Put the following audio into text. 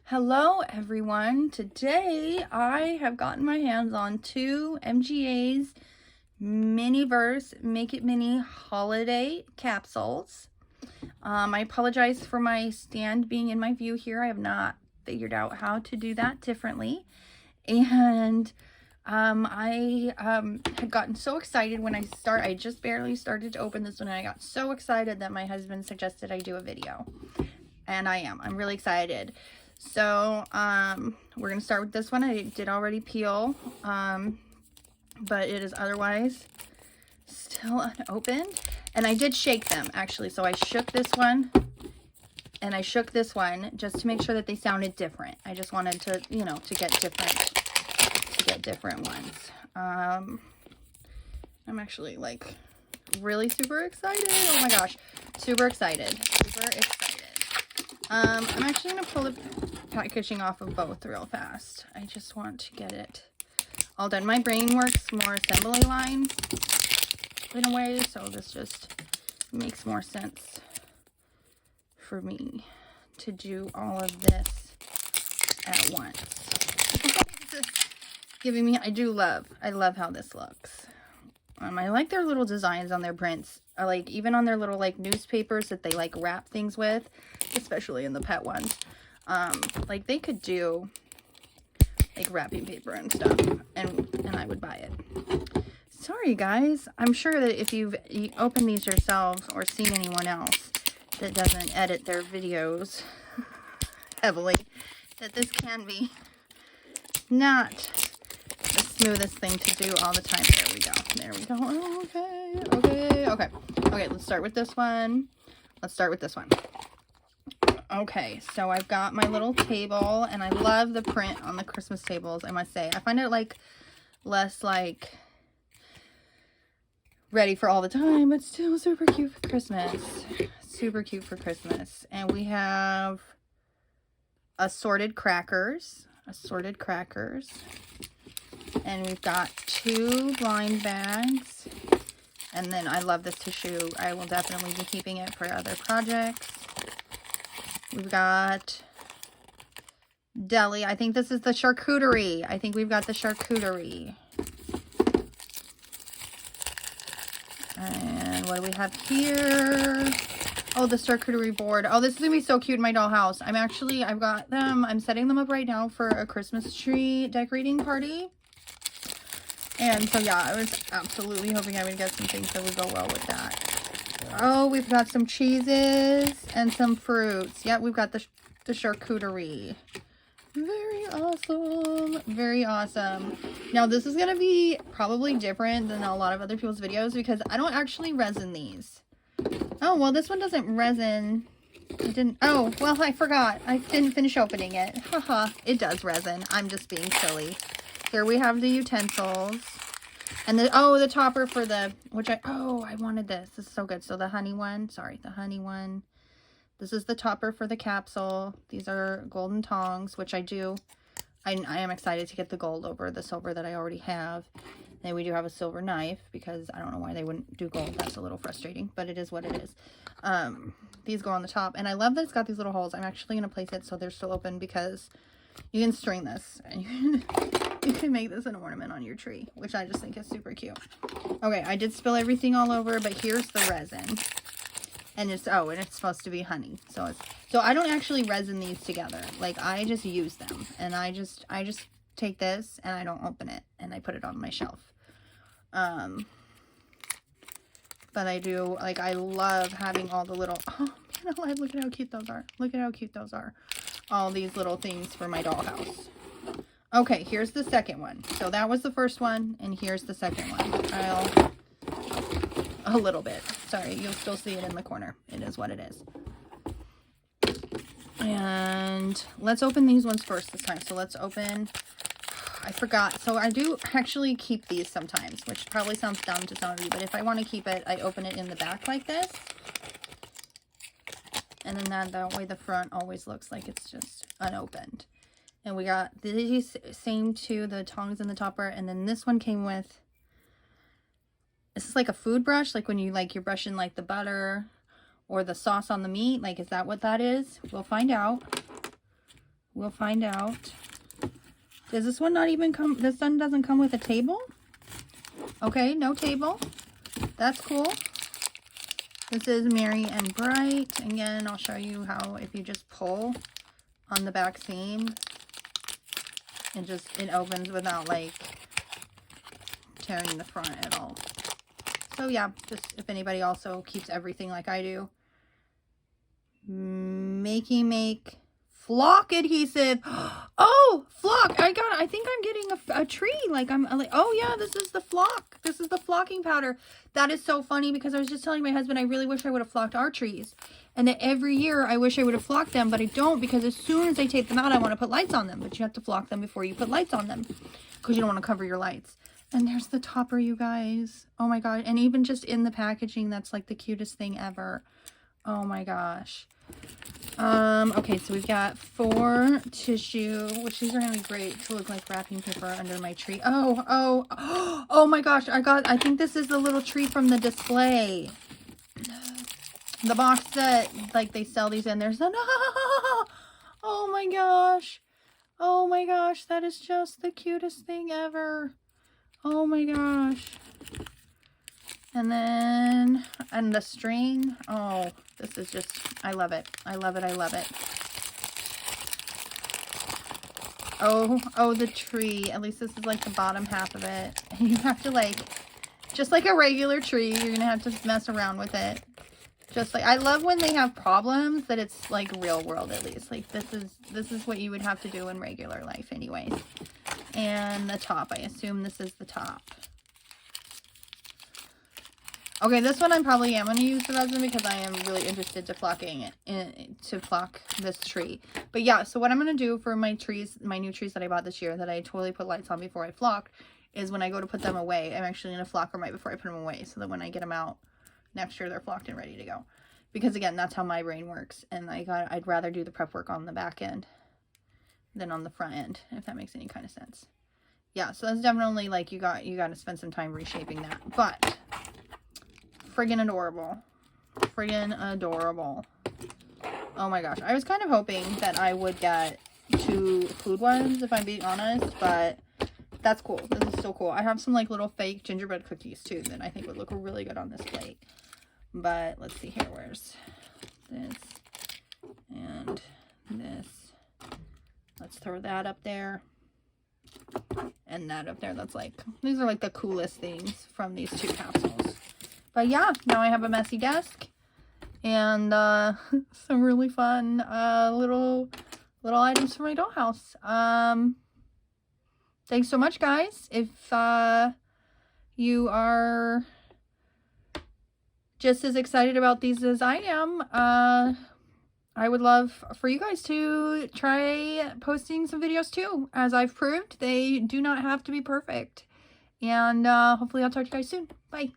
Hello everyone. Today I have gotten my hands on two MGA's Miniverse Make It Mini holiday capsules. I apologize for my stand being in my view here. I have not figured out how to do that differently. And I had gotten so excited when I just barely started to open this one, and I got so excited that my husband suggested I do a video. And I'm really excited. So we're gonna start with this one. I did already peel, but it is otherwise still unopened, and I did shake them actually. So I shook this one and I shook this one just to make sure that they sounded different. I just wanted to, you know, to get different ones. I'm actually like really super excited. Oh my gosh, super excited. I'm actually going to pull the packaging off of both real fast. I just want to get it all done. My brain works more assembly lines in a way, so this just makes more sense for me to do all of this at once. Giving me, I love how this looks. I like their little designs on their prints. I like even on their little like newspapers that they like wrap things with, especially in the pet ones. Like they could do like wrapping paper and stuff, and I would buy it. Sorry guys, I'm sure that if you opened these yourselves or seen anyone else that doesn't edit their videos heavily, that this can be not the smoothest thing to do all the time. There we go. Okay, let's start with this one. Okay, so I've got my little table, and I love the print on the Christmas tables, I must say. I find it like less like ready for all the time, but still super cute for Christmas. And we have assorted crackers. And we've got 2 blind bags. And then I love this tissue. I will definitely be keeping it for other projects. We've got deli. I think this is the charcuterie. I think we've got the charcuterie. And what do we have here? Oh, the charcuterie board. Oh, this is gonna be so cute in my dollhouse. I've got them. I'm setting them up right now for a Christmas tree decorating party. And so yeah, I was absolutely hoping I would get some things that would go well with that. Oh, we've got some cheeses and some fruits. Yeah, we've got the charcuterie. Very awesome. Now this is gonna be probably different than a lot of other people's videos because I don't actually resin these. Oh, well, this one doesn't resin. Oh, well, I forgot. I didn't finish opening it. Haha, it does resin. I'm just being silly. Here we have the utensils. And the topper for the, I wanted this. This is so good. So the honey one. This is the topper for the capsule. These are golden tongs, which I am excited to get the gold over the silver that I already have. And we do have a silver knife because I don't know why they wouldn't do gold. That's a little frustrating, but it is what it is. These go on the top. And I love that it's got these little holes. I'm actually going to place it so they're still open because you can string this and you can make this an ornament on your tree, which I just think is super cute. Okay, I did spill everything all over, but here's the resin. And it's supposed to be honey. So I don't actually resin these together. Like I just use them, and I just take this and I don't open it and I put it on my shelf. But I do, like, I love having all the little, oh man alive, look at how cute those are. All these little things for my dollhouse. Okay, here's the second one. So that was the first one, and here's the second one. A little bit. Sorry, you'll still see it in the corner. It is what it is. And let's open these ones first this time. So let's open, I forgot. So I do actually keep these sometimes, which probably sounds dumb to some of you, but if I want to keep it, I open it in the back like this. And then that way the front always looks like it's just unopened. And we got these same 2, the tongs and the topper. And then this one came with, this is like a food brush, like when you're brushing like the butter or the sauce on the meat. Like, is that what that is? We'll find out. We'll find out. Does this one not even come, this one doesn't come with a table? Okay, no table. That's cool. This is Merry and Bright. Again, I'll show you how if you just pull on the back seam, it opens without like tearing the front at all. So yeah, just if anybody also keeps everything like I do. Make flock adhesive. Oh, flock. I think I'm getting a tree. Like I'm like, oh yeah, this is the flock. This is the flocking powder. That is so funny because I was just telling my husband I really wish I would have flocked our trees. And that every year I wish I would have flocked them, but I don't, because as soon as I take them out, I want to put lights on them. But you have to flock them before you put lights on them because you don't want to cover your lights. And there's the topper, you guys. Oh my God. And even just in the packaging, that's like the cutest thing ever. Oh my gosh. Okay, so we've got 4 tissue, which these are gonna be great to look like wrapping paper under my tree. Oh my gosh, I think this is the little tree from the display. The box that, like, they sell these in. There's oh my gosh. Oh my gosh, that is just the cutest thing ever. Oh my gosh. And then, and the string. Oh, this is just, I love it. I love it. I love it. Oh, the tree. At least this is like the bottom half of it. You have to, like, just like a regular tree, you're going to have to mess around with it. Just like, I love when they have problems that it's like real world at least. Like this is what you would have to do in regular life anyways. And the top, I assume this is the top. Okay, this one I probably am going to use the resin because I am really interested to flocking it, to flock this tree. But yeah, so what I'm going to do for my trees, my new trees that I bought this year that I totally put lights on before I flocked, is when I go to put them away, I'm actually going to flock them right before I put them away so that when I get them out next year, they're flocked and ready to go. Because again, that's how my brain works. And I'd rather do the prep work on the back end than on the front end, if that makes any kind of sense. Yeah, so that's definitely like you got to spend some time reshaping that. But friggin' adorable. Friggin' adorable. Oh my gosh. I was kind of hoping that I would get 2 food ones, if I'm being honest, but that's cool. This is so cool. I have some like little fake gingerbread cookies too that I think would look really good on this plate. But let's see here. Where's this and this? Let's throw that up there. And that up there. That's like, these are like the coolest things from these 2 capsules. But yeah, now I have a messy desk and some really fun little items for my dollhouse. Thanks so much, guys. If you are just as excited about these as I am, I would love for you guys to try posting some videos too. As I've proved, they do not have to be perfect. And hopefully I'll talk to you guys soon. Bye.